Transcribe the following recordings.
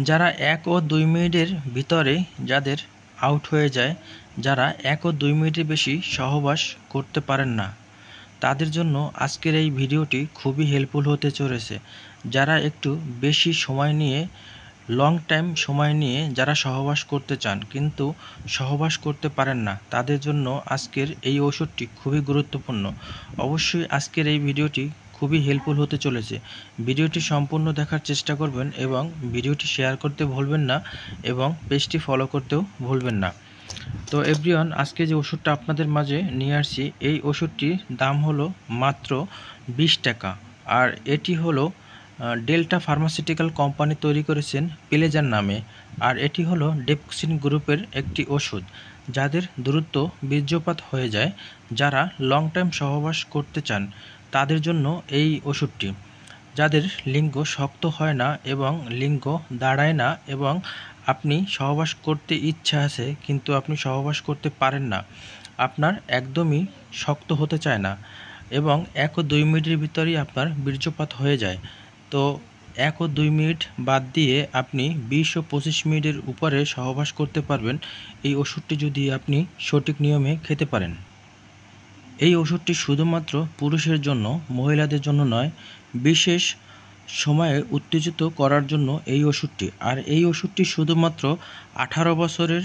যারা 1 ও 2 মিনিটের ভিতরে যাদের আউট হয়ে যায়, যারা 1 ও 2 মিনিটের বেশি সহবাস করতে পারেন না, তাদের জন্য আজকের এই ভিডিওটি খুবই হেল্পফুল হতে চলেছে। যারা একটু বেশি সময় নিয়ে লং টাইম সময় নিয়ে যারা সহবাস করতে চান কিন্তু সহবাস করতে পারেন না, তাদের জন্য আজকের এই ওষুধটি খুবই গুরুত্বপূর্ণ। অবশ্যই আজকের এই ভিডিওটি খুবই হেল্পফুল হতে চলেছে। ভিডিওটি সম্পূর্ণ দেখার চেষ্টা করবেন এবং ভিডিওটি শেয়ার করতে ভুলবেন না এবং পেজটি ফলো করতেও ভুলবেন না। তো এভরিওয়ান, আজকে যে ওষুধটা আপনাদের মাঝে নিয়ে আসছি, এই ওষুধটির দাম হলো মাত্র 20 টাকা। আর এটি হলো ডেল্টা ফার্মাসিউটিক্যাল কোম্পানি তৈরি করেছেন প্লেজার নামে। আর এটি হলো ডেপক্সিন গ্রুপের একটি ওষুধ। যাদের দ্রুত বীর্যপাত হয়ে যায়, যারা লং টাইম সহবাস করতে চান, তাদের জন্য এই ওষুধটি। যাদের লিঙ্গ শক্ত হয় না এবং লিঙ্গ দাঁড়ায় না এবং আপনি সহবাস করতে ইচ্ছা আছে কিন্তু আপনি সহবাস করতে পারেন না, আপনার একদমই শক্ত হতে চায় না এবং 1 ও 2 মিনিটের ভিতরেই আপনার বীর্যপাত হয়ে যায়, তো 1 ও 2 মিনিট বাদ দিয়ে আপনি 20 ও 25 মিনিটের উপরে সহবাস করতে পারবেন এই ওষুধটি যদি আপনি সঠিক নিয়মে খেতে পারেন। এই ওষুধটি শুধুমাত্র পুরুষের জন্য, মহিলাদের জন্য নয়, বিশেষ সময়ে উত্তেজিত করার জন্য এই ওষুধটি। আর এই ওষুধটি শুধুমাত্র 18 বছরের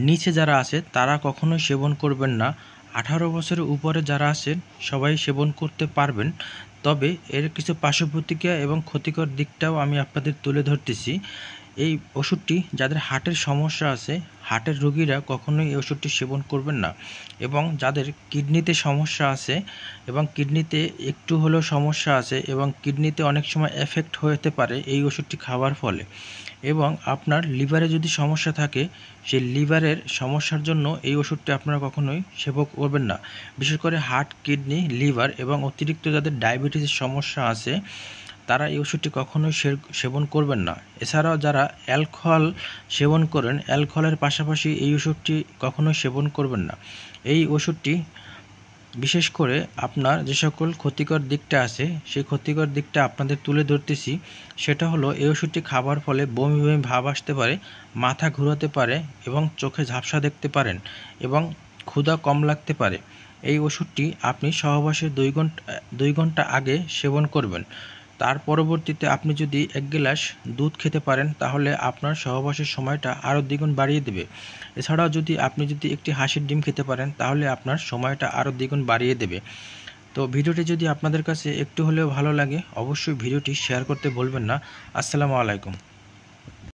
নিচে যারা আছে তারা কখনোই সেবন করবেন না। 18 বছরের উপরে যারা আছেন সবাই সেবন করতে পারবেন, তবে এর কিছু পার্শ্বপ্রতিক্রিয়া এবং ক্ষতিকর দিকটাও আমি আপনাদের তুলে ধরতেছি। এই ওষুধটি যাদের হার্টের সমস্যা আছে, হার্টের রোগীরা কখনোই এই ওষুধটি সেবন করবেন না, এবং যাদের কিডনিতে সমস্যা আছে এবং কিডনিতে একটু হলেও সমস্যা আছে এবং কিডনিতে অনেক সময় এফেক্ট হতে পারে এই ওষুধটি খাওয়ার ফলে, এবং আপনার লিভারে যদি সমস্যা থাকে, সেই লিভারের সমস্যার জন্য এই ওষুধটি আপনারা কখনোই সেবন করবেন না। বিশেষ করে হার্ট, কিডনি, লিভার এবং অতিরিক্ত যাদের ডায়াবেটিসের সমস্যা আছে, তারা এই ওষুধটি কখনোই সেবন করবেন না। এছাড়াও যারা অ্যালকোহল সেবন করেন, অ্যালকোহলের পাশাপাশি এই ওষুধটি কখনোই সেবন করবেন না। এই ওষুধটি বিশেষ করে আপনার যে সকল ক্ষতিকর দিকটা আছে, সেই ক্ষতিকর দিকটা আপনাদের তুলে ধরতেছি। সেটা হলো, এই ওষুধটি খাবার ফলে বমি বমি ভাব আসতে পারে, মাথা ঘোরাতে পারে এবং চোখে ঝাপসা দেখতে পারেন এবং ক্ষুধা কম লাগতে পারে। এই ওষুধটি আপনি সহবাসের 2 ঘন্টা আগে সেবন করবেন। তার পরবর্তীতে আপনি যদি 1 গ্লাস দুধ খেতে পারেন, তাহলে আপনার সহবাসের সময়টা আরও দ্বিগুণ বাড়িয়ে দেবে। এছাড়াও আপনি যদি একটি হাঁসের ডিম খেতে পারেন, তাহলে আপনার সময়টা আরও দ্বিগুণ বাড়িয়ে দেবে। তো ভিডিওটি যদি আপনাদের কাছে একটু হলেও ভালো লাগে, অবশ্যই ভিডিওটি শেয়ার করতে ভুলবেন না। আসসালামু আলাইকুম।